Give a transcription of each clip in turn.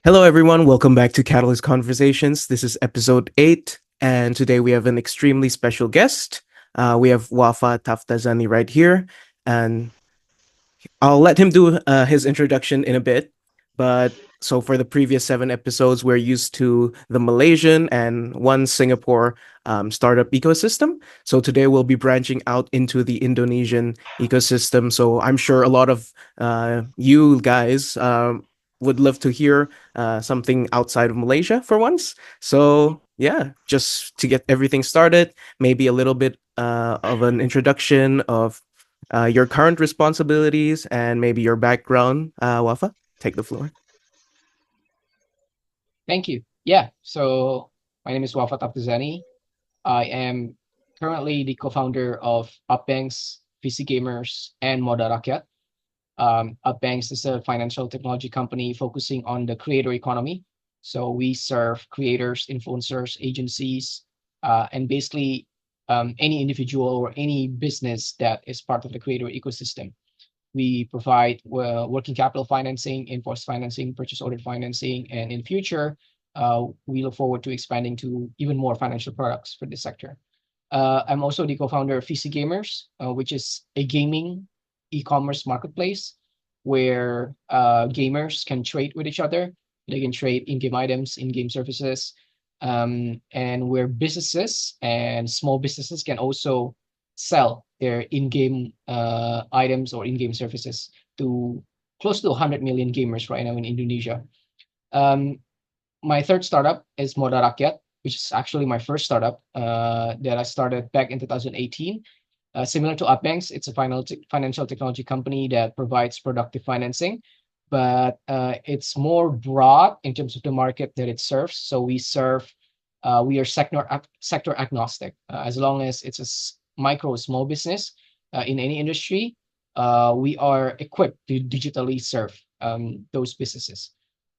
Hello, everyone. Welcome back to Catalyst Conversations. This is episode 8, and today we have an extremely special guest. We have Wafa Taftazani right here, and I'll let him do his introduction in a bit. But so for the previous 7 episodes, we're used to the Malaysian and one Singapore startup ecosystem. So today we'll be branching out into the Indonesian ecosystem. So I'm sure a lot of you guys would love to hear something outside of Malaysia for once. So yeah, just to get everything started, maybe a little bit of an introduction of your current responsibilities, and maybe your background. Wafa, take the floor. Thank you. Yeah. So my name is Wafa Taftazani. I am currently the co-founder of Upbanks, PC Gamers, and Moda Rakyat. Upbanks is a financial technology company focusing on the creator economy. So we serve creators, influencers, agencies, and basically any individual or any business that is part of the creator ecosystem. We provide working capital financing, invoice financing, purchase order financing, and in future, we look forward to expanding to even more financial products for this sector. I'm also the co-founder of VC Gamers, which is a gaming e-commerce marketplace where gamers can trade with each other. They can trade in-game items, in-game services, and where businesses and small businesses can also sell their in-game items or in-game services to close to 100 million gamers right now in Indonesia. Um, my third startup is Moda Rakyat, which is actually my first startup that I started back in 2018. Similar to Upbanks, it's a financial technology company that provides productive financing, but it's more broad in terms of the market that it serves. So we are sector agnostic. As long as it's a micro small business in any industry, we are equipped to digitally serve those businesses.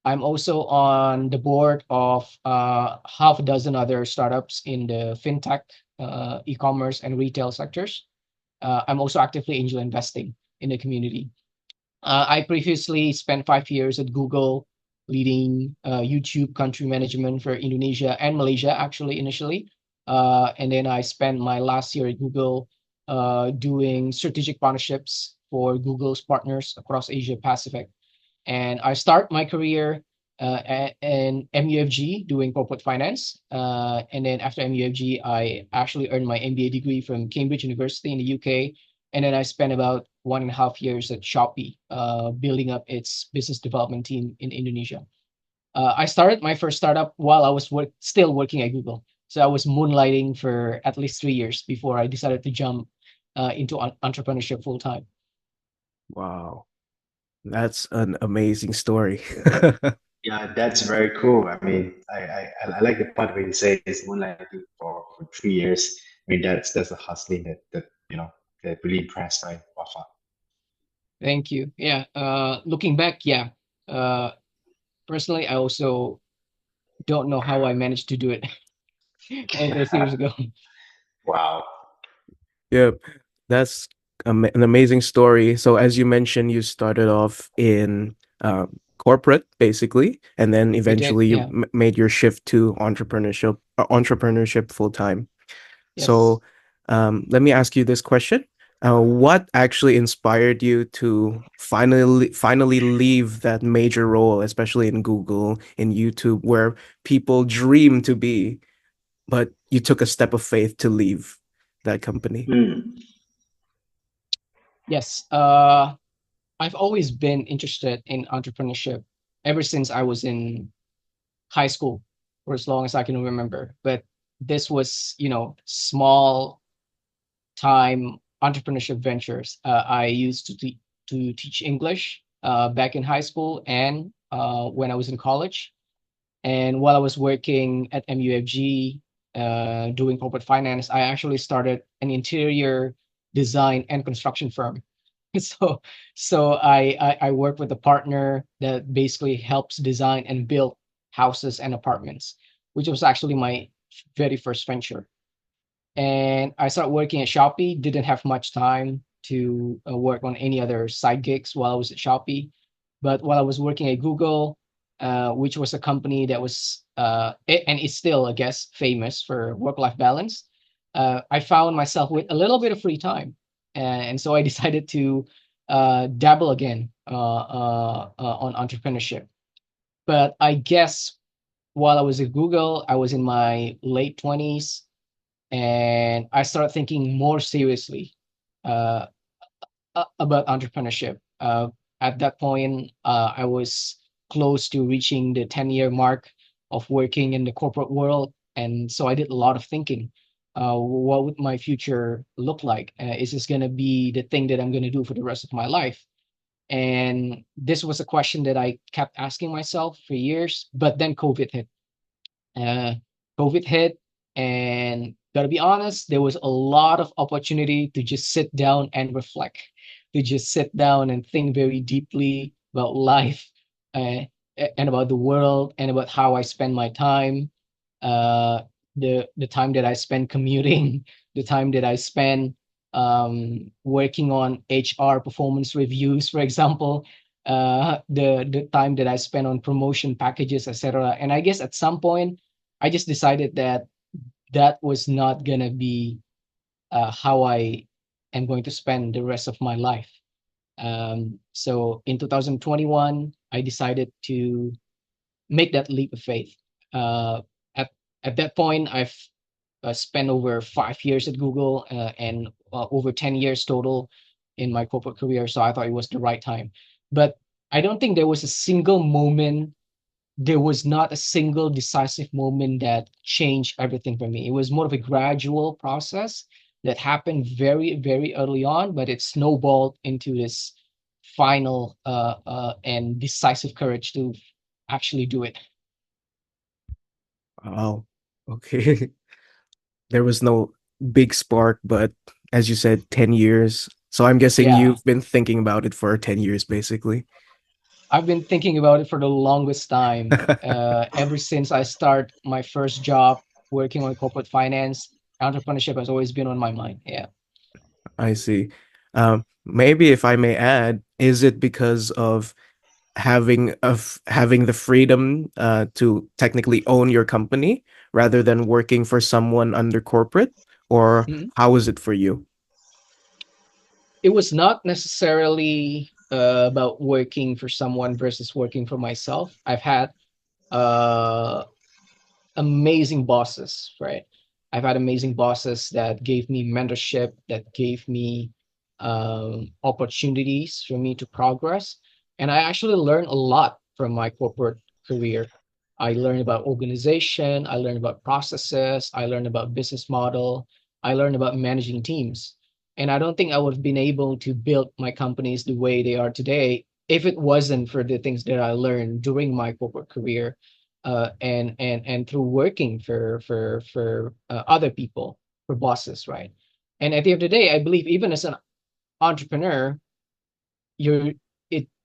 I'm also on the board of half a dozen other startups in the fintech, e-commerce, and retail sectors. I'm also actively angel investing in the community. I previously spent 5 years at Google, leading YouTube country management for Indonesia and Malaysia, actually, initially. And then I spent my last year at Google doing strategic partnerships for Google's partners across Asia Pacific. And I start my career in MUFG doing corporate finance. And then after MUFG, I actually earned my MBA degree from Cambridge University in the UK. And then I spent about 1.5 years at Shopee, building up its business development team in Indonesia. I started my first startup while I was still working at Google. So I was moonlighting for at least 3 years before I decided to jump into entrepreneurship full time. Wow, that's an amazing story. Yeah, that's very cool. I mean, I like the part where you say it's moonlighting for 3 years. I mean, that's a hustling that that really impressed by Wafa. Thank you. Yeah. Looking back, yeah. Uh, Personally, I also don't know how I managed to do it all those years ago. Wow. Yep, that's an amazing story. So, as you mentioned, you started off in corporate, basically, and then I did. eventually you Yeah. made your shift to entrepreneurship full time. Yes. So, let me ask you this question. What actually inspired you to finally leave that major role, especially in Google, in YouTube, where people dream to be, but you took a step of faith to leave that company? Hmm. Yes. I've always been interested in entrepreneurship ever since I was in high school, for as long as I can remember. But this was, small time entrepreneurship ventures. I used to teach English back in high school and when I was in college. And while I was working at MUFG, doing corporate finance, I actually started an interior design and construction firm. So, so I work with a partner that basically helps design and build houses and apartments, which was actually my very first venture. And I started working at Shopee. Didn't have much time to work on any other side gigs while I was at Shopee. But while I was working at Google, which was a company that was and is still, I guess, famous for work-life balance. I found myself with a little bit of free time, and so I decided to dabble again on entrepreneurship. But I guess while I was at Google, I was in my late 20s, and I started thinking more seriously uh, about entrepreneurship. At that point, I was close to reaching the 10-year mark of working in the corporate world. And so I did a lot of thinking. What would my future look like? Is this going to be the thing that I'm going to do for the rest of my life? And this was a question that I kept asking myself for years. But then COVID hit. uh, COVID hit, and gotta be honest, there was a lot of opportunity to just sit down and reflect, to just sit down and think very deeply about life, uh, and about the world, and about how I spend my time. Uh, the time that I spend commuting, the time that I spend working on HR performance reviews, for example, the time that I spend on promotion packages, etc. And I guess at some point I just decided that that was not gonna be how I am going to spend the rest of my life. So in 2021, I decided to make that leap of faith. Uh, at at that point, I've spent over 5 years at Google, and over 10 years total in my corporate career. So I thought it was the right time. But I don't think there was a single moment, there was not a single decisive moment that changed everything for me. It was more of a gradual process that happened very, very early on, but it snowballed into this final and decisive courage to actually do it. Wow. Okay. There was no big spark, but as you said, 10 years. So I'm guessing Yeah, you've been thinking about it for 10 years, basically. I've been thinking about it for the longest time. Ever since I start my first job working on corporate finance, entrepreneurship has always been on my mind. Yeah. I see. Maybe if I may add, is it because of having the freedom to technically own your company rather than working for someone under corporate, or Mhm. how is it for you? It was not necessarily about working for someone versus working for myself. I've had uh, amazing bosses, right? I've had amazing bosses that gave me mentorship, that gave me opportunities for me to progress. And I actually learned a lot from my corporate career. I learned about organization, I learned about processes, I learned about business model, I learned about managing teams. And I don't think I would have been able to build my companies the way they are today if it wasn't for the things that I learned during my corporate career, and through working for other people, for bosses, right? And at the end of the day, I believe even as an entrepreneur, you're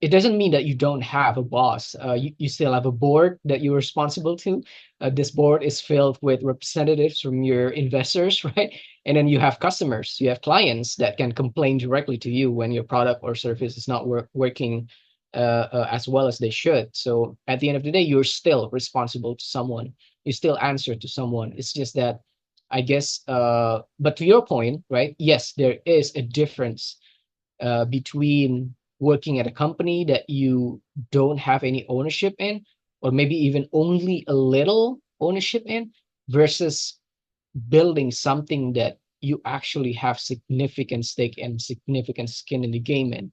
it doesn't mean that you don't have a boss. You still have a board that you're responsible to. This board is filled with representatives from your investors, right? And then you have customers, you have clients that can complain directly to you when your product or service is not working as well as they should. So at the end of the day, you're still responsible to someone. You still answer to someone. It's just that, I guess, but to your point, right? Yes, there is a difference between working at a company that you don't have any ownership in, or maybe even only a little ownership in, versus building something that you actually have significant stake and significant skin in the game in.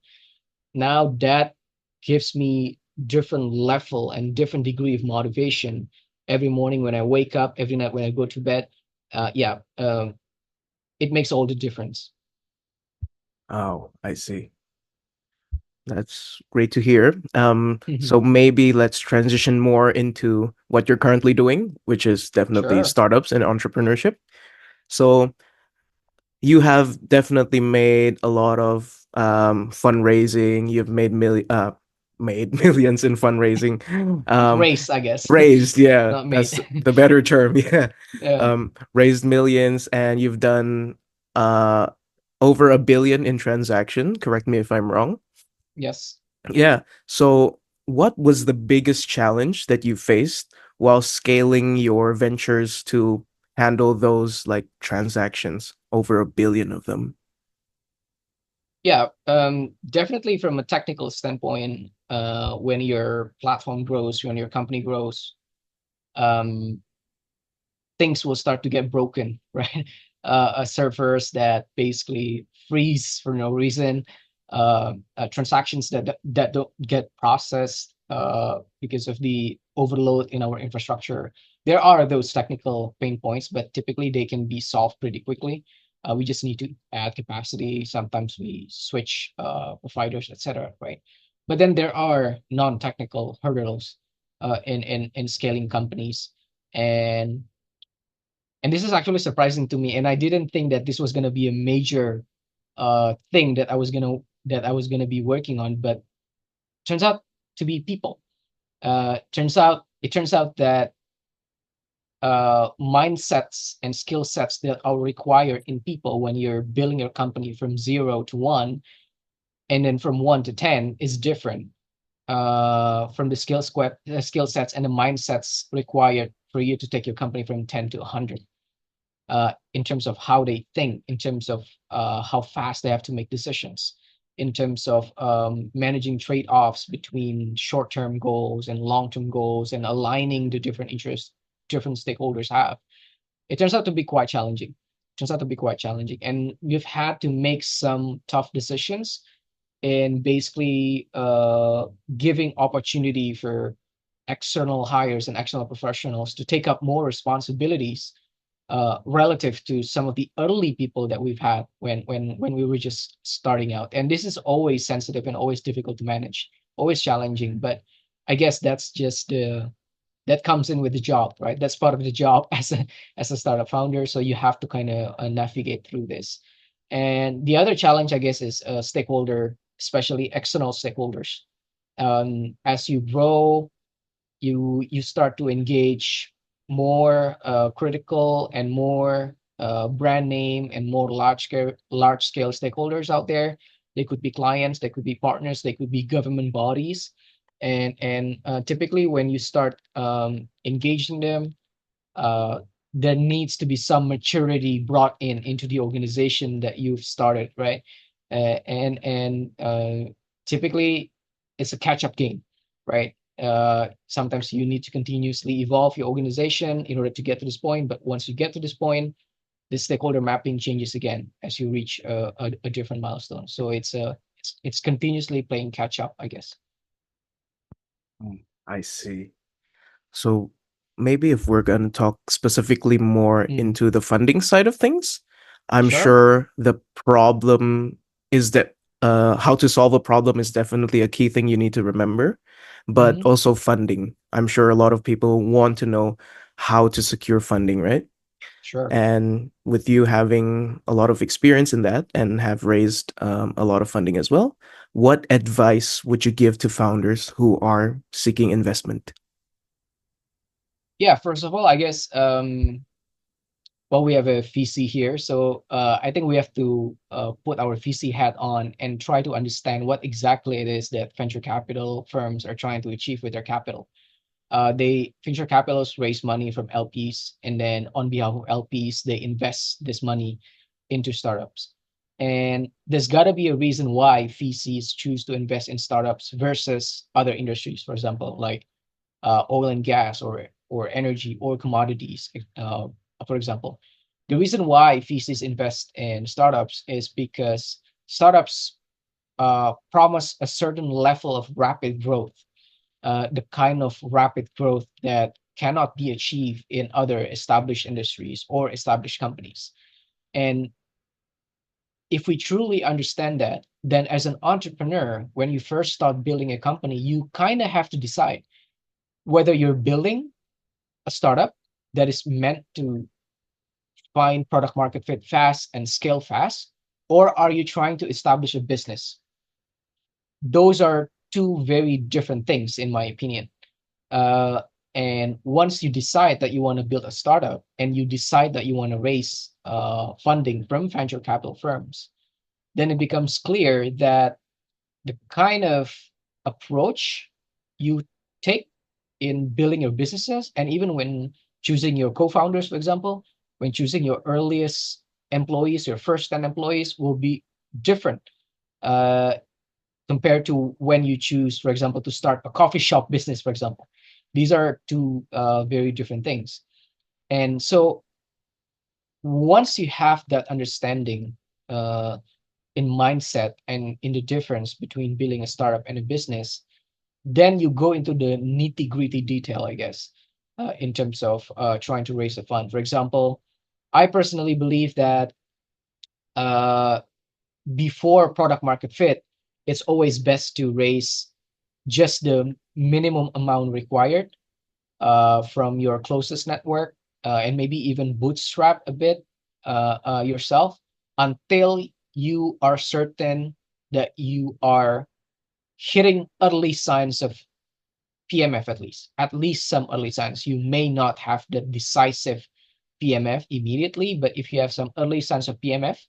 Now that gives me different level and different degree of motivation every morning when I wake up, every night when I go to bed. Yeah, it makes all the difference. Oh, I see. That's great to hear. Mhm. So maybe let's transition more into what you're currently doing, which is definitely Sure. startups and entrepreneurship. So you have definitely made a lot of fundraising. You've made millions in fundraising. Um, Race, I guess, raised, yeah, not made. that's the better term. Yeah. Yeah. Raised millions, and you've done uh over 1 billion in transaction. Correct me if I'm wrong. Yes. Yeah. So what was the biggest challenge that you faced while scaling your ventures to handle those like transactions, over 1 billion of them? Yeah, definitely from a technical standpoint, when your platform grows, when your company grows, um, things will start to get broken, right? Servers that basically freeze for no reason, transactions that don't get processed because of the overload in our infrastructure. There are those technical pain points, but typically they can be solved pretty quickly. We just need to add capacity. Sometimes we switch providers, etc. Right? But then there are non-technical hurdles in scaling companies, and this is actually surprising to me, and I didn't think that this was going to be a major thing that I was going to be working on, but turns out to be people. It turns out that mindsets and skill sets that are required in people when you're building your company from 0 to 1, and then from 1 to 10 is different from the skill sets and the mindsets required for you to take your company from 10 to 100, in terms of how they think, in terms of how fast they have to make decisions, in terms of managing trade-offs between short-term goals and long-term goals, and aligning the different interests different stakeholders have. It turns out to be quite challenging. Turns out to be quite challenging, and we've had to make some tough decisions in basically giving opportunity for external hires and external professionals to take up more responsibilities relative to some of the early people that we've had when we were just starting out. And this is always sensitive and always difficult to manage, always challenging. But I guess that's just the that comes in with the job, right? That's part of the job as a startup founder. So you have to kind of navigate through this. And the other challenge, I guess, is stakeholder, especially external stakeholders. As you grow, you start to engage more critical and more brand name and more large scale stakeholders out there. They could be clients, they could be partners, they could be government bodies, and typically when you start engaging them, uh, there needs to be some maturity brought into the organization that you've started, right? And typically it's a catch up game, right? Sometimes you need to continuously evolve your organization in order to get to this point, but once you get to this point, the stakeholder mapping changes again as you reach a different milestone. So it's continuously playing catch up, I guess. I see. So maybe if we're going to talk specifically more Mm, into the funding side of things, I'm sure. sure the problem is that how to solve a problem is definitely a key thing you need to remember, but Hmm. also funding. I'm sure a lot of people want to know how to secure funding, right? Sure. And with you having a lot of experience in that and have raised a lot of funding as well, what advice would you give to founders who are seeking investment? Yeah, first of all, I guess, well, we have a VC here, so I think we have to put our VC hat on and try to understand what exactly it is that venture capital firms are trying to achieve with their capital. They venture capitalists raise money from LPs, and then on behalf of LPs, they invest this money into startups. And there's got to be a reason why VCs choose to invest in startups versus other industries, for example, like oil and gas or energy or commodities. For example, the reason why VCs invest in startups is because startups promise a certain level of rapid growth, the kind of rapid growth that cannot be achieved in other established industries or established companies. And if we truly understand that, then as an entrepreneur, when you first start building a company, you kind of have to decide whether you're building a startup that is meant to find product market fit fast and scale fast, or are you trying to establish a business? Those are two very different things, in my opinion. Uh, and once you decide that you want to build a startup and you decide that you want to raise funding from venture capital firms, then it becomes clear that the kind of approach you take in building your businesses, and even when choosing your co-founders, for example, when choosing your earliest employees, your first 10 employees will be different uh, compared to when you choose, for example, to start a coffee shop business, for example. These are two very different things. And so once you have that understanding uh, in mindset and in the difference between building a startup and a business, then you go into the nitty gritty detail, I guess, in terms of trying to raise a fund. For example, I personally believe that uh, before product market fit, it's always best to raise just the minimum amount required from your closest network, and maybe even bootstrap a bit yourself until you are certain that you are hitting early signs of PMF, at least some early signs. You may not have the decisive PMF immediately, but if you have some early signs of PMF,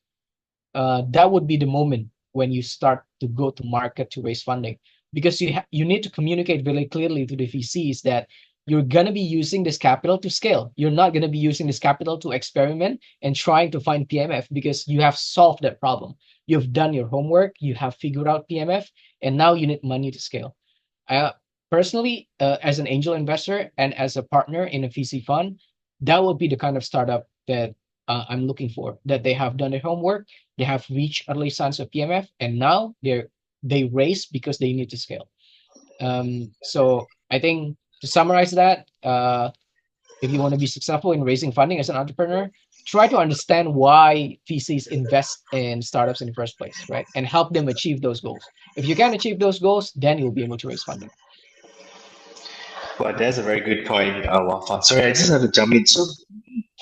that would be the moment when you start to go to market to raise funding, because you need to communicate very clearly to the VCs that you're going to be using this capital to scale. You're not going to be using this capital to experiment and trying to find PMF, because you have solved that problem. You've done your homework, you have figured out PMF, and now you need money to scale. I personally, as an angel investor and as a partner in a VC fund, that would be the kind of startup that I'm looking for. That they have done their homework, they have reached early signs of PMF, and now they raise because they need to scale. So I think to summarize that, if you want to be successful in raising funding as an entrepreneur, try to understand why VCs invest in startups in the first place, right? And help them achieve those goals. If you can achieve those goals, then you'll be able to raise funding. Well, that's a very good point, Wafa. Sorry, I just have to jump in. So,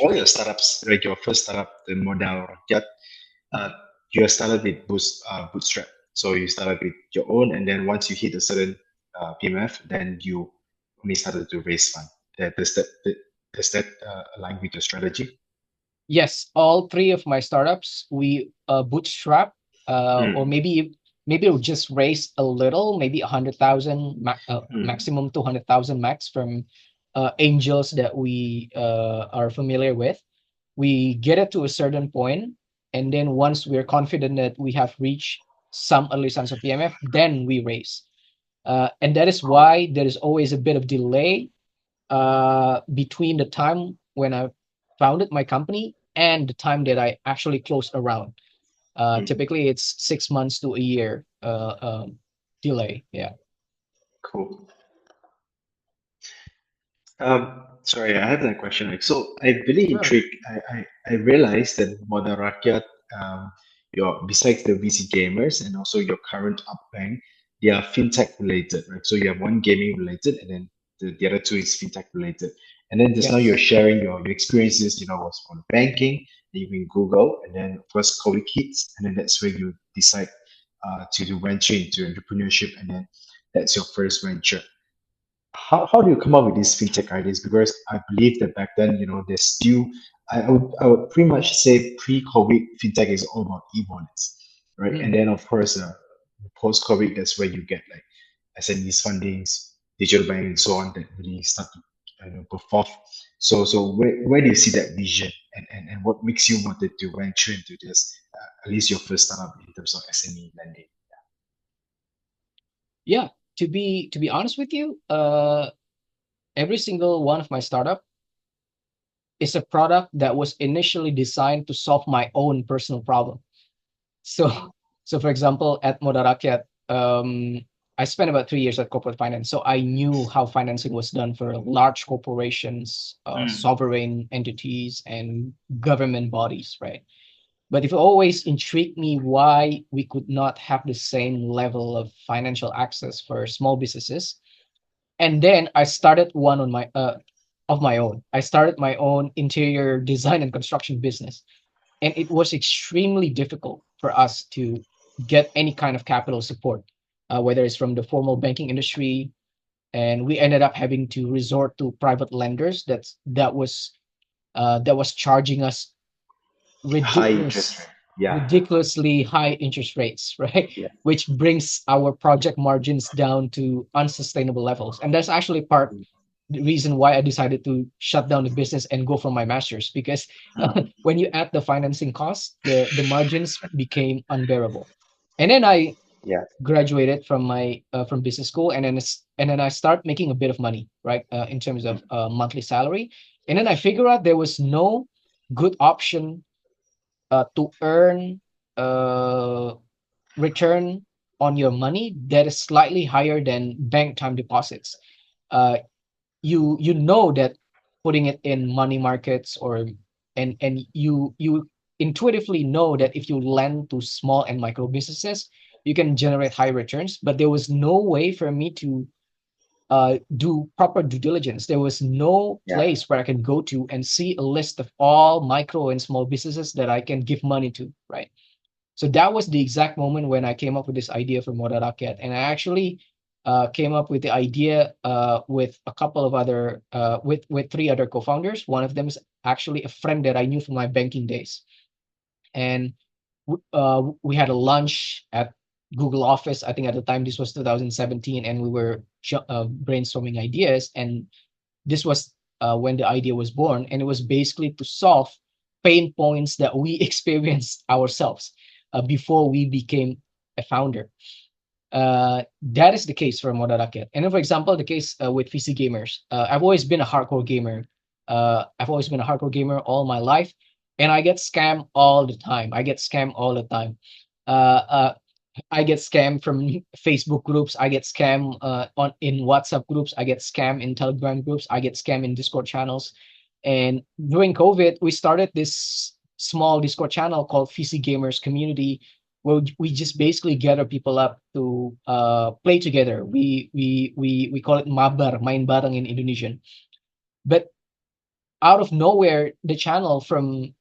all your startups, like your first startup, the Modal Rakyat, uh, you started with Bootstrap. So you started with your own, and then once you hit a certain PMF, then you only started to raise fund. Does that align with your strategy? Yes, all three of my startups we bootstrap, or Mm, maybe it'll just raise a little, maybe 100,000 mm, maximum 200,000 max from angels that we are familiar with. We get it to a certain point, and then once we're confident that we have reached some early signs of PMF, then we raise. And that is cool. why there is always a bit of delay between the time when I founded my company and the time that I actually closed a round. Mm, Typically, it's 6 months to a year delay. Yeah. cool. Sorry, I have a question. Like, so I really Sure. intrigued. I realized that Modern Rakyat, your besides the VC gamers and also your current upbank, they are fintech related, right? So you have one gaming related, and then the other two is fintech related. And then just now you're Yes. sharing your experiences, was on banking, and you can Google, and then first COVID hits, and then that's where you decide to do venture into entrepreneurship, and then that's your first venture. How do you come up with these fintech ideas? Because I believe that back then, there's still, I would pretty much say pre-COVID fintech is all about e-wallets, right? And Mm. then of course, post-COVID, that's where you get like SMEs fundings, digital banking, and so on that really start to perform. So where do you see that vision, and what makes you wanted to venture into this, at least your first startup in terms of SME lending? Yeah. To be honest with you, every single one of my startup is a product that was initially designed to solve my own personal problem. So, so for example, at Modarakyat, I spent about 3 years at corporate finance, so I knew how financing was done for large corporations, Mm, sovereign entities, and government bodies, right? But it always intrigued me why we could not have the same level of financial access for small businesses. And then I started one on my of my own. I started my own interior design and construction business, and it was extremely difficult for us to get any kind of capital support, whether it's from the formal banking industry, and we ended up having to resort to private lenders that was charging us high interest ridiculous, rate. Yeah. ridiculously high interest rates, right? Yeah. Which brings our project margins down to unsustainable levels. And that's actually part the reason why I decided to shut down the business and go for my master's, because when you add the financing costs, the margins became unbearable. And then I Yeah. graduated from my from business school, and then I start making a bit of money, right, in terms of monthly salary. And then I figure out there was no good option to earn uh, return on your money that is slightly higher than bank time deposits. Uh, you know that putting it in money markets, or and you intuitively know that if you lend to small and micro businesses, you can generate high returns. But there was no way for me to do proper due diligence. There was no Yeah. place where I can go to and see a list of all micro and small businesses that I can give money to, right? So that was the exact moment when I came up with this idea for Moda Rakyat. And I actually came up with the idea with a couple of other, with three other co-founders. One of them is actually a friend that I knew from my banking days. And we had a lunch at Google Office. I think at the time this was 2017, and we were brainstorming ideas. And this was when the idea was born, and it was basically to solve pain points that we experienced ourselves before we became a founder. That is the case for Moda Rakyat. And then, for example, the case with PC gamers. I've always been a hardcore gamer. I've always been a hardcore gamer all my life, and I get scammed all the time. I get scammed all the time. Uh, uh, I get scammed from Facebook groups. I get scammed on in WhatsApp groups. I get scammed in Telegram groups. I get scammed in Discord channels. And during COVID, we started this small Discord channel called VC Gamers Community, where we just basically gather people up to play together. We call it mabar, main bareng in Indonesian. But out of nowhere, the channel from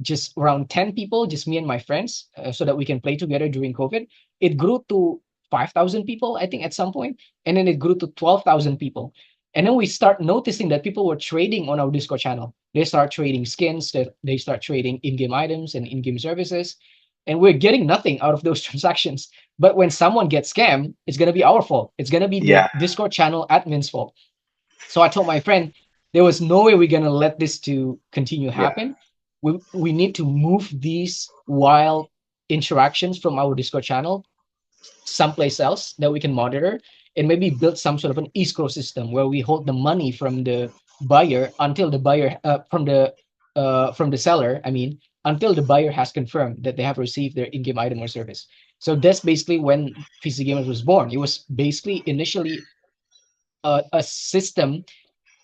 just around 10 people, just me and my friends, so that we can play together during COVID. It grew to 5,000 people, I think, at some point, and then it grew to 12,000 people. And then we start noticing that people were trading on our Discord channel. They start trading skins, they start trading in-game items and in-game services, and we're getting nothing out of those transactions. But when someone gets scammed, it's gonna be our fault. It's gonna be the Yeah. Discord channel admin's fault. So I told my friend there was no way we're gonna let this to continue Yeah. happen. We need to move these wild interactions from our Discord channel someplace else that we can monitor, and maybe build some sort of an escrow system where we hold the money from the buyer until the buyer from the seller, I mean, until the buyer has confirmed that they have received their in-game item or service. So that's basically when PC Gamers was born. It was basically initially a system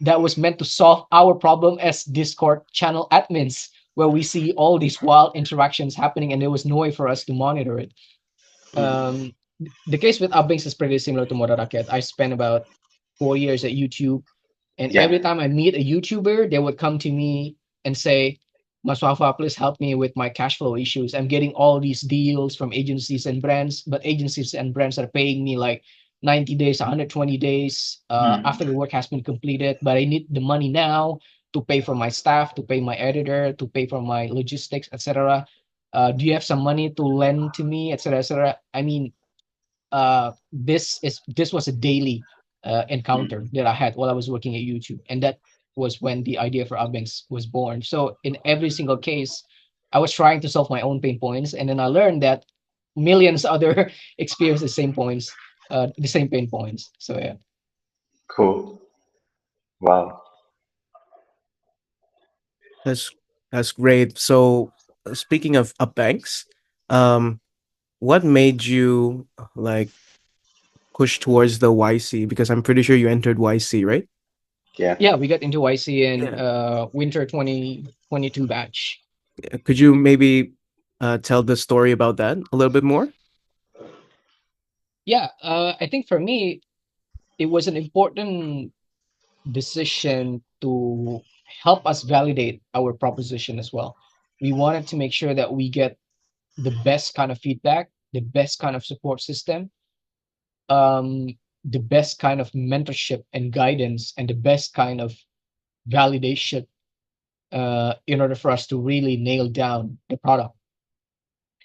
that was meant to solve our problem as Discord channel admins, where we see all these wild interactions happening, and there was no way for us to monitor it. Mm. The case with Upbanks is pretty similar to Moda Rakyat. I spent about 4 years at YouTube, and Yeah. every time I meet a YouTuber, they would come to me and say, Mas Wafa, please help me with my cash flow issues. I'm getting all these deals from agencies and brands, but agencies and brands are paying me like 90 days, 120 days Mm. after the work has been completed. But I need the money now to pay for my staff, to pay my editor, to pay for my logistics, etc. Do you have some money to lend to me, etc., etc.? I mean, this was a daily Mm. encounter that I had while I was working at YouTube, and that was when the idea for Outbanks was born. So in every single case, I was trying to solve my own pain points, and then I learned that millions other experience the same points, the same pain points. So yeah. Cool. Wow. That's that's great. So, speaking of banks, um, what made you like push towards the YC? Because I'm pretty sure you entered YC, right? Yeah. Yeah, we got into YC in Yeah. winter 2022 batch. Could you maybe tell the story about that a little bit more? Yeah, I think for me, it was an important decision to help us validate our proposition as well. We wanted to make sure that we get the best kind of feedback, the best kind of support system, um, the best kind of mentorship and guidance, and the best kind of validation in order for us to really nail down the product.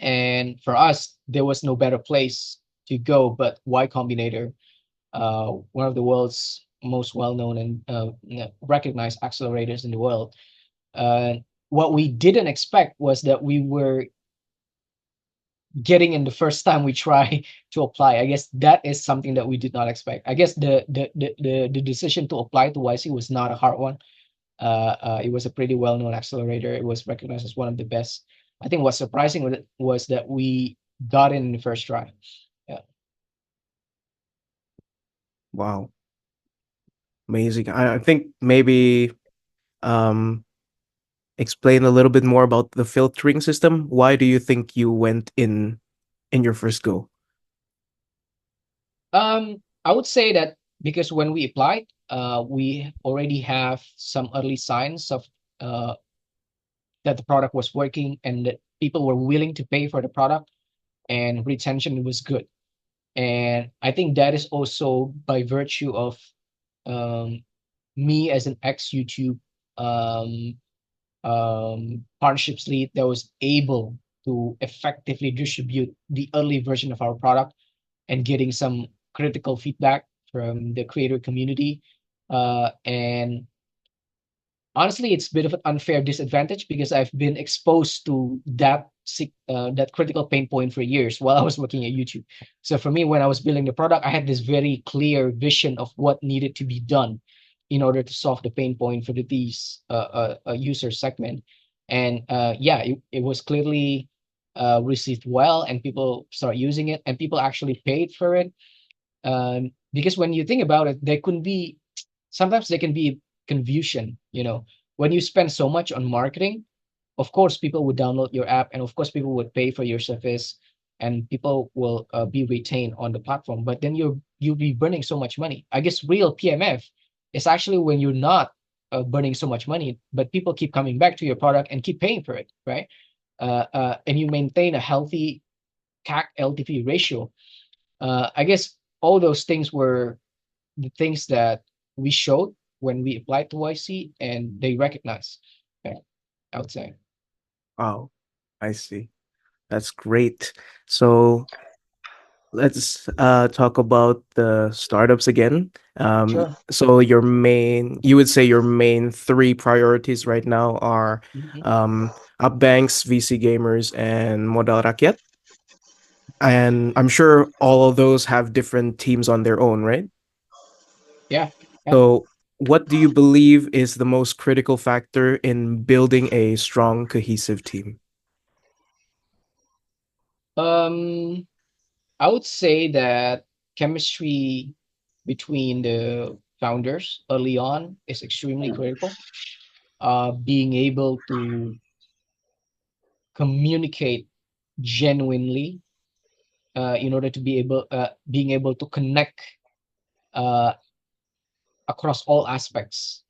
And for us, there was no better place to go but Y Combinator, one of the world's most well-known and recognized accelerators in the world. Uh, what we didn't expect was that we were getting in the first time we try to apply. I guess that is something that we did not expect. I guess the decision to apply to YC was not a hard one. It was a pretty well-known accelerator. It was recognized as one of the best. I think what's surprising with it was that we got in the first try. Yeah, Wow, amazing. I think maybe um explain a little bit more about the filtering system. Why do you think you went in your first go? I would say that because when we applied, we already have some early signs of uh, that the product was working and that people were willing to pay for the product and retention was good. And I think that is also by virtue of um, me as an ex YouTube um, partnerships lead that was able to effectively distribute the early version of our product and getting some critical feedback from the creator community. And honestly, it's a bit of an unfair disadvantage because I've been exposed to that critical pain point for years while I was working at YouTube. So for me, when I was building the product, I had this very clear vision of what needed to be done in order to solve the pain point for these user segment. And yeah, it was clearly received well, and people start using it, and people actually paid for it. Because when you think about it, there could be sometimes there can be confusion, when you spend so much on marketing. Of course people would download your app, and of course people would pay for your service, and people will be retained on the platform, but then you'll be burning so much money. I guess real PMF is actually when you're not burning so much money, but people keep coming back to your product and keep paying for it, right? And you maintain a healthy CAC LTV ratio. I guess all those things were the things that we showed when we applied to YC, and they recognize. Yeah, I would say. Wow, I see. That's great. So let's talk about the startups again. Sure. So you would say your main three priorities right now are Mhm. Up Banks, VC Gamers, and Modal Rakyat. And I'm sure all of those have different teams on their own, right? Yeah. Yeah. So, what do you believe is the most critical factor in building a strong, cohesive team? Um, I would say that chemistry between the founders early on is extremely critical. Being able to communicate genuinely, in order to being able to connect uh, across all aspects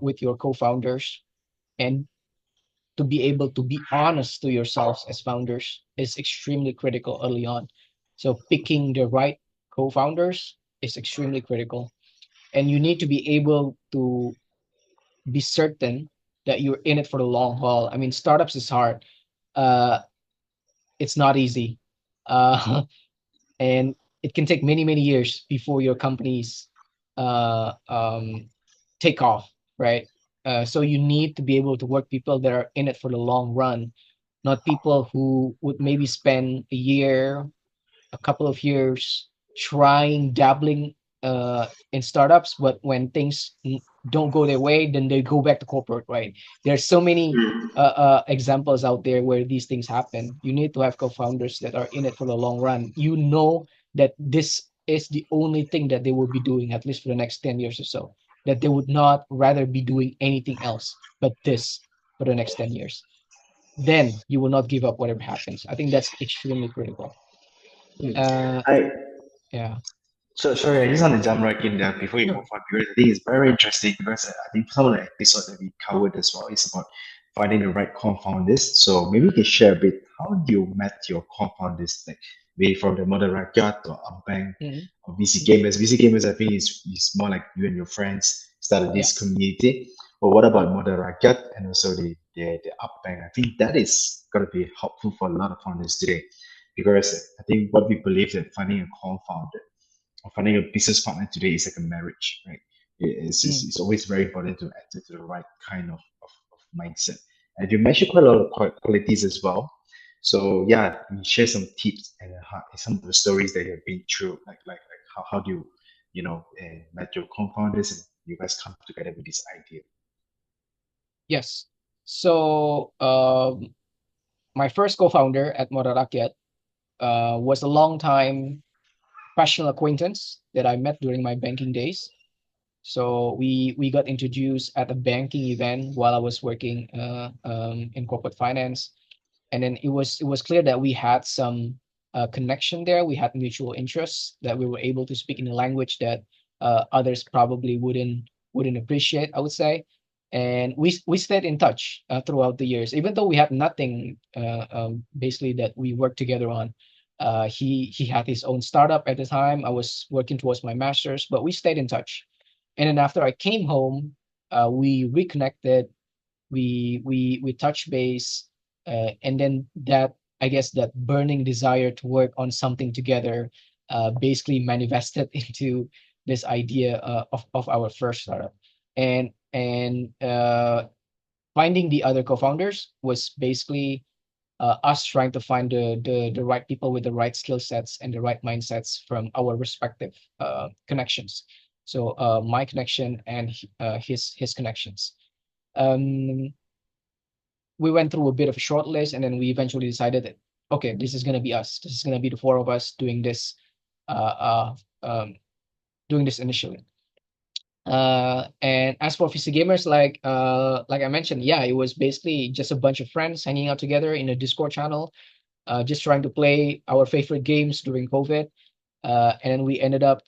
with your co-founders, and to be able to be honest to yourselves as founders is extremely critical early on. So picking the right co-founders is extremely critical, and you need to be able to be certain that you're in it for the long haul. I mean, startups is hard. Uh, it's not easy. Uh, and it can take many years before your companies uh, um, take off, right? So you need to be able to work people that are in it for the long run, not people who would maybe spend a year, a couple of years trying, dabbling in startups, but when things don't go their way, then they go back to corporate, right? There's so many examples out there where these things happen. You need to have co-founders that are in it for the long run. You know that this is the only thing that they will be doing at least for the next 10 years or so, that they would not rather be doing anything else but this for the next 10 years. Then you will not give up whatever happens. I think that's extremely critical. Hmm. Uh, I yeah. So sorry, I just want to jump right in there before you Sure. move on because I think it's very interesting because I think some of the episodes that we covered as well is about finding the right co-founders. So maybe you can share a bit how you met your co-founders, like maybe from the Mother Rakyat or Bank Mhm. or VC Gamers. VC Gamers, I think is more like you and your friends started Yeah. this community. But what about Mother Rakyat and also the the upbank. I think that is going to be helpful for a lot of founders today, because I think what we believe that finding a co-founder or finding a business partner today is like a marriage, right? Mm, It's always very important to enter to the right kind of mindset. And you mentioned quite a lot of qualities as well. So yeah, can you share some tips and some of the stories that you've been through, like how do you, met your co-founders and you guys come together with this idea? yes. So my first co-founder at Moderakyat was a long time professional acquaintance that I met during my banking days. So we got introduced at a banking event while I was working in corporate finance, and then it was clear that we had some connection there. We had mutual interests that we were able to speak in a language that others probably wouldn't appreciate, I would say. And we stayed in touch throughout the years, even though we had nothing basically that we worked together on. He had his own startup at the time. I was working towards my master's, but we stayed in touch. And then after I came home, we reconnected, we touch base, and then that, I guess, that burning desire to work on something together basically manifested into this idea of our first startup. And finding the other co-founders was basically us trying to find the right people with the right skill sets and the right mindsets from our respective connections. So my connection and his connections. Um, we went through a bit of a short list, and then we eventually decided that, okay, this is going to be us. This is going to be the four of us uh, um, doing this initially. And as for PC gamers, like I mentioned, yeah, it was basically just a bunch of friends hanging out together in a Discord channel, just trying to play our favorite games during COVID. And then we ended up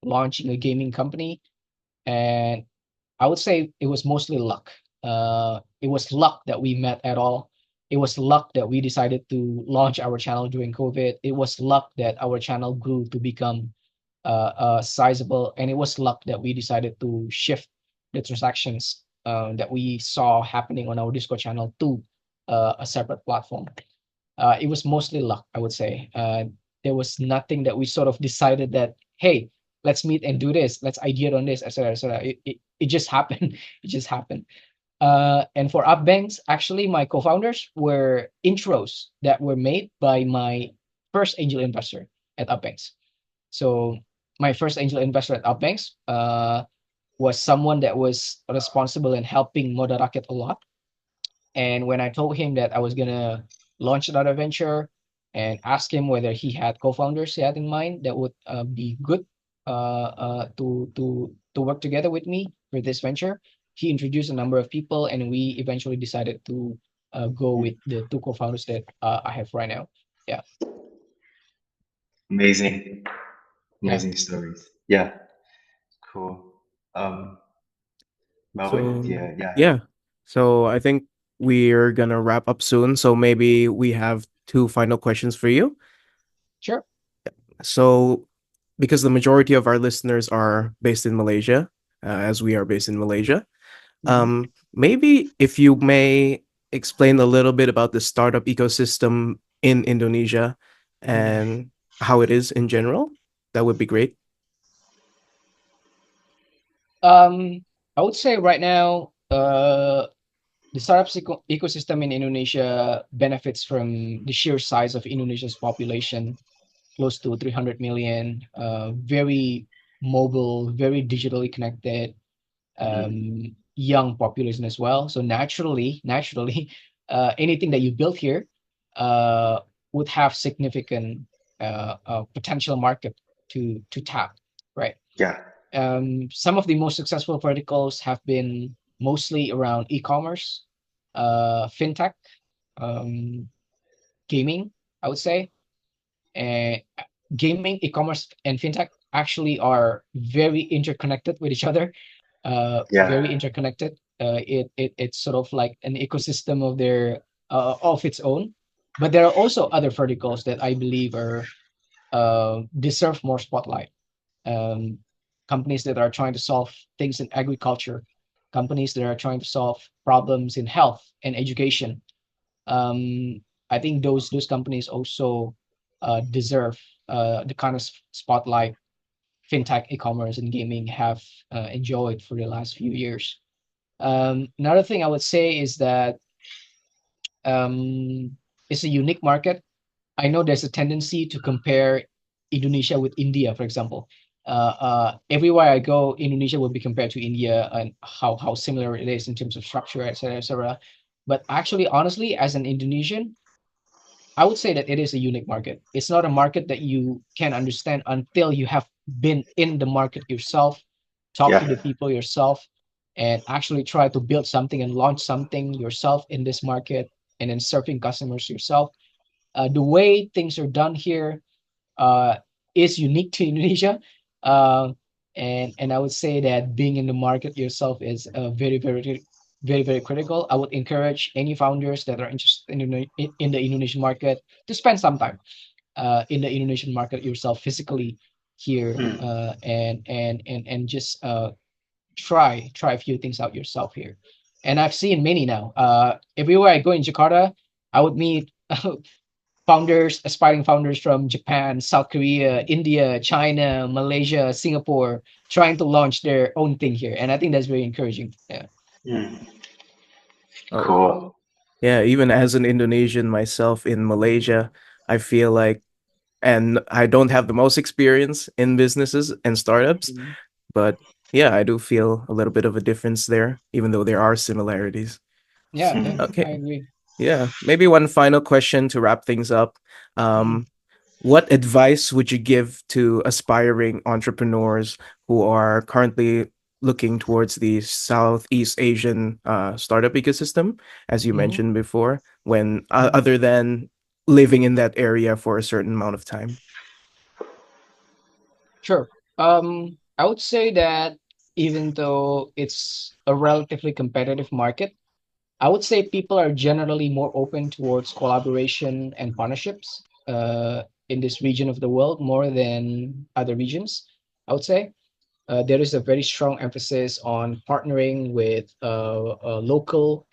launching a gaming company, and I would say it was mostly luck. It was luck that we met at all. It was luck that we decided to launch our channel during COVID. It was luck that our channel grew to become sizable, and it was luck that we decided to shift the transactions that we saw happening on our Discord channel to a separate platform. It was mostly luck, I would say. There was nothing that we sort of decided that, hey, let's meet and do this, let's idea on this, etc., etc. It just happened. It just happened. And for Upbanks, actually, my co-founders were intros that were made by my first angel investor at Upbanks. So my first angel investor at Upbanks was someone that was responsible in helping Moda Racket a lot. And when I told him that I was gonna launch another venture and ask him whether he had co-founders he had in mind that would be good to work together with me for this venture, he introduced a number of people, and we eventually decided to go with the two co-founders that I have right now. Yeah, Amazing, yeah, amazing stories. Yeah, cool. Um, Melvin, So yeah, yeah. yeah. So I think we're gonna wrap up soon. So maybe we have two final questions for you. sure. So because the majority of our listeners are based in Malaysia, as we are based in Malaysia, Mhm. maybe if you may explain a little bit about the startup ecosystem in Indonesia Mhm. and how it is in general, that would be great. I would say right now, the startup ecosystem in Indonesia benefits from the sheer size of Indonesia's population, close to 300 million, very mobile, very digitally connected, Mm, young population as well. So naturally, anything that you build here uh, would have significant potential market to tap, right? yeah, Some of the most successful verticals have been mostly around e-commerce, fintech, um, gaming, I would say. And gaming, e-commerce, and fintech actually are very interconnected with each other. yeah, Very interconnected. It's sort of like an ecosystem of its own. But there are also other verticals that I believe are deserve more spotlight. Um, Companies that are trying to solve things in agriculture, companies that are trying to solve problems in health and education. Um, I think those companies also deserve the kind of spotlight fintech, e-commerce, and gaming have enjoyed for the last few years. Another thing I would say is that it's a unique market. I know there's a tendency to compare Indonesia with India, for example. Everywhere I go, Indonesia will be compared to India and how similar it is in terms of structure, etc., etc. But actually, honestly, as an Indonesian, I would say that it is a unique market. It's not a market that you can understand until you have been in the market yourself, talk to Yeah. the people yourself, and actually try to build something and launch something yourself in this market, and then serving customers yourself. The way things are done here uh, is unique to Indonesia. Uh, and I would say that being in the market yourself is very critical. I would encourage any founders that are interested in the Indonesian market to spend some time in the Indonesian market yourself physically here, Mm. and just try a few things out yourself here. And I've seen many now. Everywhere I go in Jakarta, I would meet founders, aspiring founders from Japan, South Korea, India, China, Malaysia, Singapore, trying to launch their own thing here. And I think that's very encouraging. Yeah. Mm. Oh, Cool. yeah. Even as an Indonesian myself in Malaysia, I feel like, and I don't have the most experience in businesses and startups, Mhm. but yeah, I do feel a little bit of a difference there, even though there are similarities. Yeah, yeah, Mm. I Okay. agree. Yeah. Maybe one final question to wrap things up. Mhm. Um, what advice would you give to aspiring entrepreneurs who are currently looking towards the Southeast Asian startup ecosystem, as you Mhm. mentioned before, when Mhm. other than living in that area for a certain amount of time? Sure. I would say that even though it's a relatively competitive market, I would say people are generally more open towards collaboration and partnerships in this region of the world more than other regions, I would say. There is a very strong emphasis on partnering with local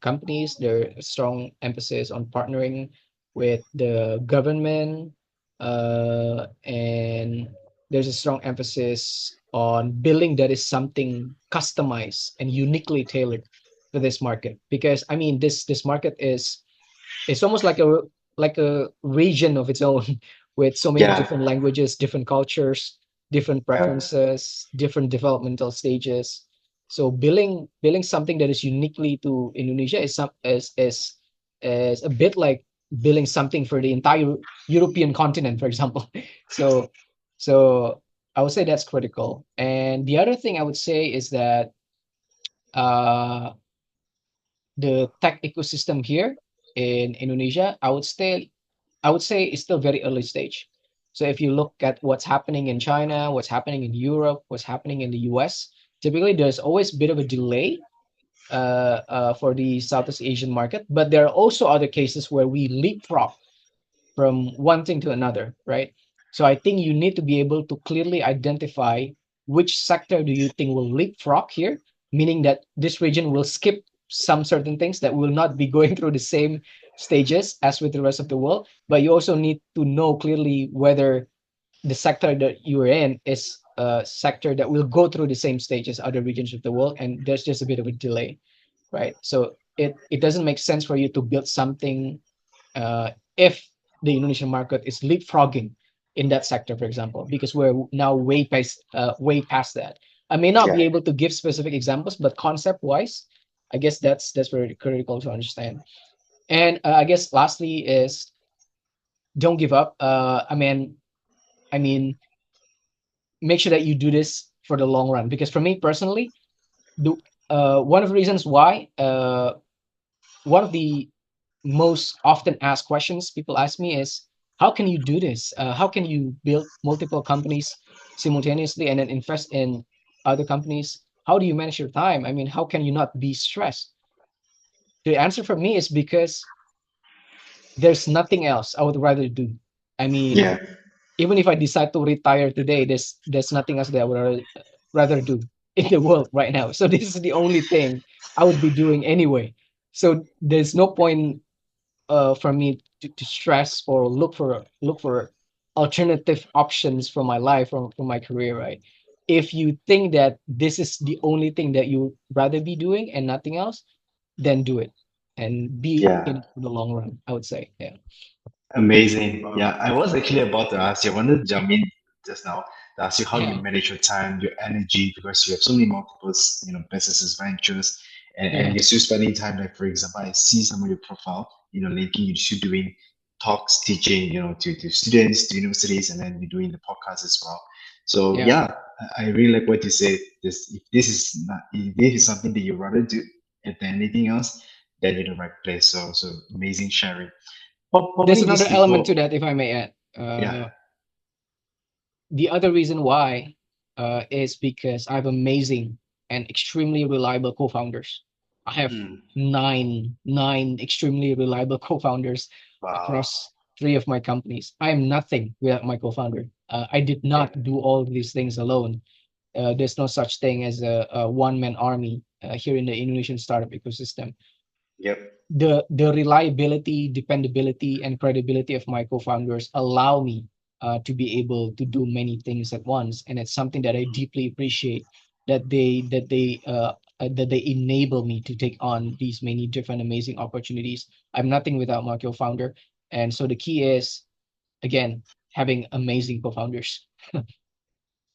companies. There is strong emphasis on partnering with the government, and there's a strong emphasis on building that is something customized and uniquely tailored for this market. Because I mean, this market is it's almost like a region of its own with so many Yeah. different languages, different cultures, different Yeah. preferences, different developmental stages. So building something that is uniquely to Indonesia is a bit like building something for the entire European continent, for example. So so I would say that's critical. And the other thing I would say is that uh the tech ecosystem here in Indonesia, I would say it's still very early stage. So if you look at what's happening in China, what's happening in Europe, what's happening in the US, typically there's always a bit of a delay for the Southeast Asian market. But there are also other cases where we leapfrog from one thing to another, right? So I think you need to be able to clearly identify which sector do you think will leapfrog here, meaning that this region will skip some certain things that will not be going through the same stages as with the rest of the world. But you also need to know clearly whether the sector that you are in is a sector that will go through the same stage as other regions of the world, and there's just a bit of a delay, right? So it doesn't make sense for you to build something if the Indonesian market is leapfrogging in that sector, for example, because we're now way past that. I may not Yeah. be able to give specific examples, but concept wise, I guess that's very critical to understand. And I guess lastly is don't give up. I mean, make sure that you do this for the long run. Because for me personally, the one of the reasons why one of the most often asked questions people ask me is how can you do this, how can you build multiple companies simultaneously and then invest in other companies, how do you manage your time, I mean, how can you not be stressed? The answer for me is because there's nothing else I would rather do. I mean, Yeah. even if I decide to retire today, there's nothing else that I would rather do. in the world right now. So this is the only thing I would be doing anyway. So there's no point for me to stress or look for alternative options for my life for my career, right? If you think that this is the only thing that you rather be doing and nothing else, then do it and be Yeah. in it for the long run, I would say. Yeah. Amazing. Yeah, I was actually about to ask you. I wanted to jump in just now to ask you how you Yeah. manage your time, your energy, because you have so many multiple, businesses, ventures, and Yeah. you're still spending time. Like for example, I see some of your profile, linking you're still doing talks, teaching, to students, to universities, and then you're doing the podcast as well. So Yeah. yeah, I really like what you said. If this is something that you rather do than anything else, then you're in the right place. So amazing sharing. There's Probably another just element to before, that, if I may add. yeah. The other reason why is because I have amazing and extremely reliable co-founders. I have Mm, nine extremely reliable co-founders wow. across three of my companies. I am nothing without my co-founder. I did not Yep. do all of these things alone. There's no such thing as a one-man army here in the Indonesian startup ecosystem. Yep. The reliability, dependability, and credibility of my co-founders allow me to be able to do many things at once, and it's something that I deeply appreciate that they enable me to take on these many different amazing opportunities. I'm nothing without my co-founder, and so the key is again having amazing co-founders.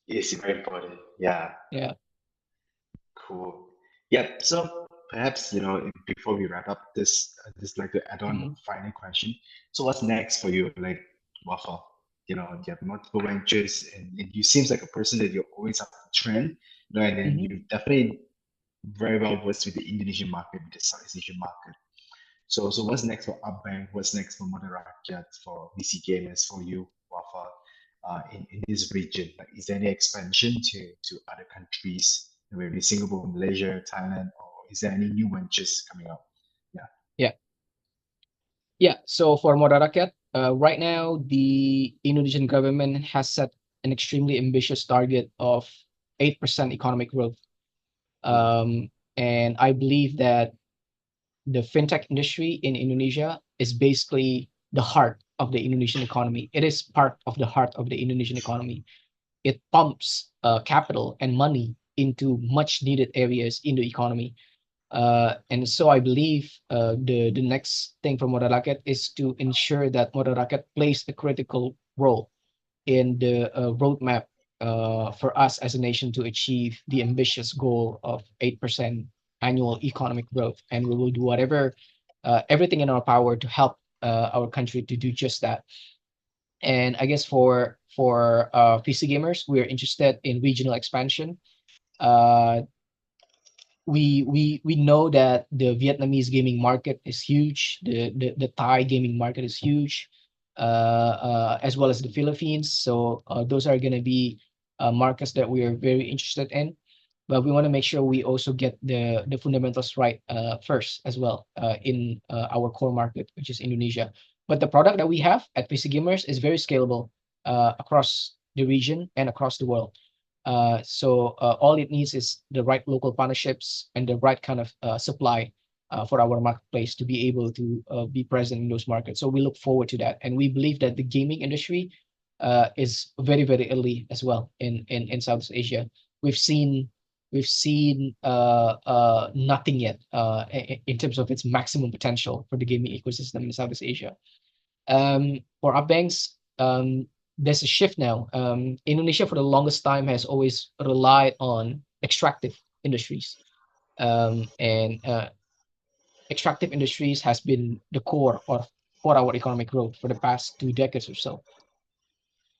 It's very important. Yeah. Yeah. Cool. Yep. So perhaps, before we wrap up this, just like to add on a Mhm. final question. So what's next for you? Like Wafa, you have multiple ventures and you seems like a person that you're always up to trend, and then Mhm. you definitely very well versed with the Indonesian market, with the Southeast Asian market. So what's next for Upbank? What's next for Modern Rakyat, for VC Gamers, for you, Wafa, in this region? Like, is there any expansion to other countries, maybe Singapore, Malaysia, Thailand, or is there any new ventures coming up? Yeah. Yeah. Yeah, so for Modal Rakyat, right now the Indonesian government has set an extremely ambitious target of 8% economic growth. Mm, Um, and I believe that the fintech industry in Indonesia is basically the heart of the Indonesian economy. It is part of the heart of the Indonesian economy. It pumps capital and money into much needed areas in the economy. And so I believe the next thing for Modal Rakyat is to ensure that Modal Rakyat plays a critical role in the roadmap for us as a nation to achieve the ambitious goal of 8% annual economic growth. And we will do everything in our power to help our country to do just that. And I guess for PC gamers, we are interested in regional expansion. Uh, we know that the Vietnamese gaming market is huge. The Thai gaming market is huge, as well as the Philippines. So those are going to be markets that we are very interested in. But we want to make sure we also get the fundamentals right first as well in our core market, which is Indonesia. But the product that we have at PC Gamers is very scalable across the region and across the world. So all it needs is the right local partnerships and the right kind of supply for our marketplace to be able to be present in those markets. So we look forward to that, and we believe that the gaming industry is very very early as well in Southeast Asia. We've seen we've seen nothing yet in terms of its maximum potential for the gaming ecosystem in Southeast Asia. For our banks, there's a shift now. Indonesia, for the longest time, has always relied on extractive industries, and extractive industries has been the core of for our economic growth for the past 2 decades or so.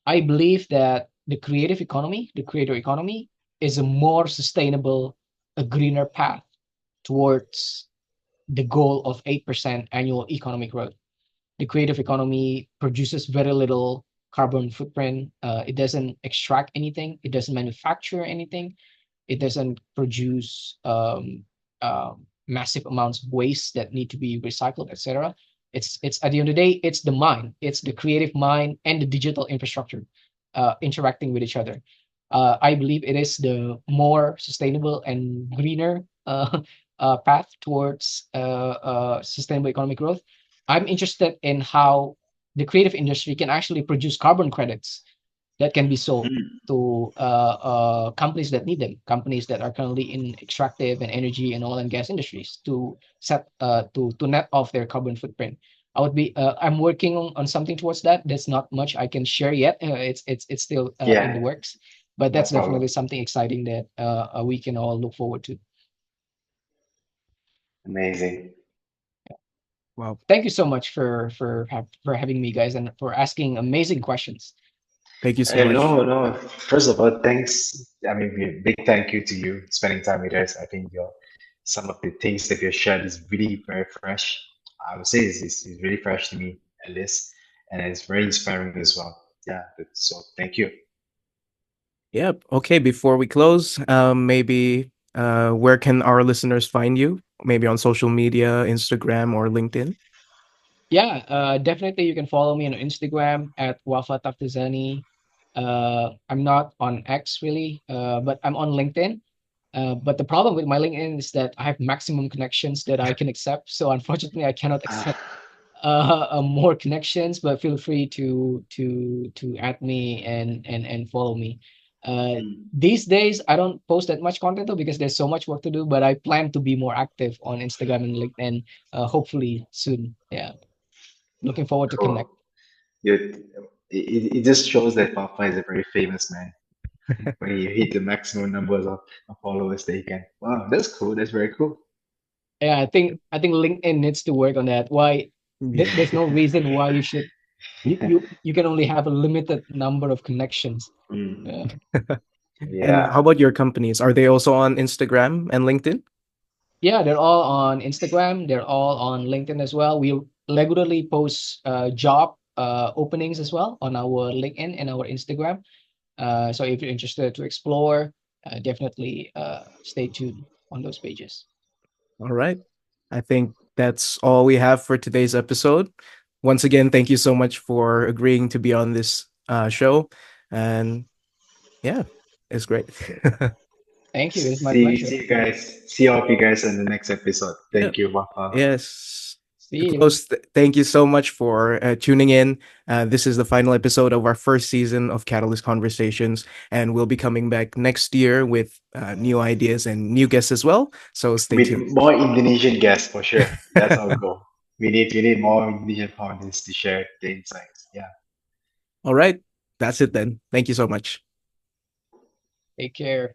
I believe that the creative economy, the creator economy, is a more sustainable, a greener path towards the goal of 8% annual economic growth. The creative economy produces very little carbon footprint. It doesn't extract anything. It doesn't manufacture anything. It doesn't produce massive amounts of waste that need to be recycled, etc. It's at the end of the day, it's the mind, it's the creative mind and the digital infrastructure interacting with each other. I believe it is the more sustainable and greener path towards sustainable economic growth. I'm interested in how the creative industry can actually produce carbon credits that can be sold Mm. to companies that need them, companies that are currently in extractive and energy and oil and gas industries to set to net off their carbon footprint. I'm working on something towards that. There's not much I can share yet. It's still in the Yeah, works, but no that's problem. definitely something exciting that we can all look forward to. Amazing. Wow. Thank you so much for having me, guys, and for asking amazing questions. Thank you so much. No, no. First of all, thanks. I mean, big thank you to you spending time with us. I think your some of the things that you shared is really very fresh. I would say it's really fresh to me at least, and it's very inspiring as well. Yeah. So thank you. Yep. Okay. Before we close, maybe where can our listeners find you? Maybe on social media, Instagram or LinkedIn. Yeah, definitely you can follow me on Instagram at Wafa Taftazani. I'm not on X really, but I'm on LinkedIn. But the problem with my LinkedIn is that I have maximum connections that I can accept. So unfortunately, I cannot accept Ah, more connections. But feel free to add me and follow me. mm, These days, I don't post that much content though because there's so much work to do. But I plan to be more active on Instagram and LinkedIn. Hopefully soon. Yeah. Looking forward to cool. connect. It just shows that Papa is a very famous man. When you hit the maximum numbers of followers that you can. Wow, that's cool. That's very cool. Yeah, I think LinkedIn needs to work on that. Why there's no reason why you should you can only have a limited number of connections. Mm, Yeah. And yeah. how about your companies? Are they also on Instagram and LinkedIn? Yeah, they're all on Instagram, they're all on LinkedIn as well. We regularly post job openings as well on our LinkedIn and our Instagram. So if you're interested to explore, definitely stay tuned on those pages. All right. I think that's all we have for today's episode. Once again, thank you so much for agreeing to be on this show. And yeah, it's great. Thank you. It is my See pleasure. you guys. See all of you guys in the next episode. Yeah. Thank you, Wafa. Yes. To See you. close, thank you so much for tuning in. This is the final episode of our first season of Catalyst Conversations, and we'll be coming back next year with new ideas and new guests as well. So stay With tuned. more Indonesian guests for sure. That's our goal. We need more Indonesian founders to share the insights. Yeah. All right. That's it then. Thank you so much. Take care.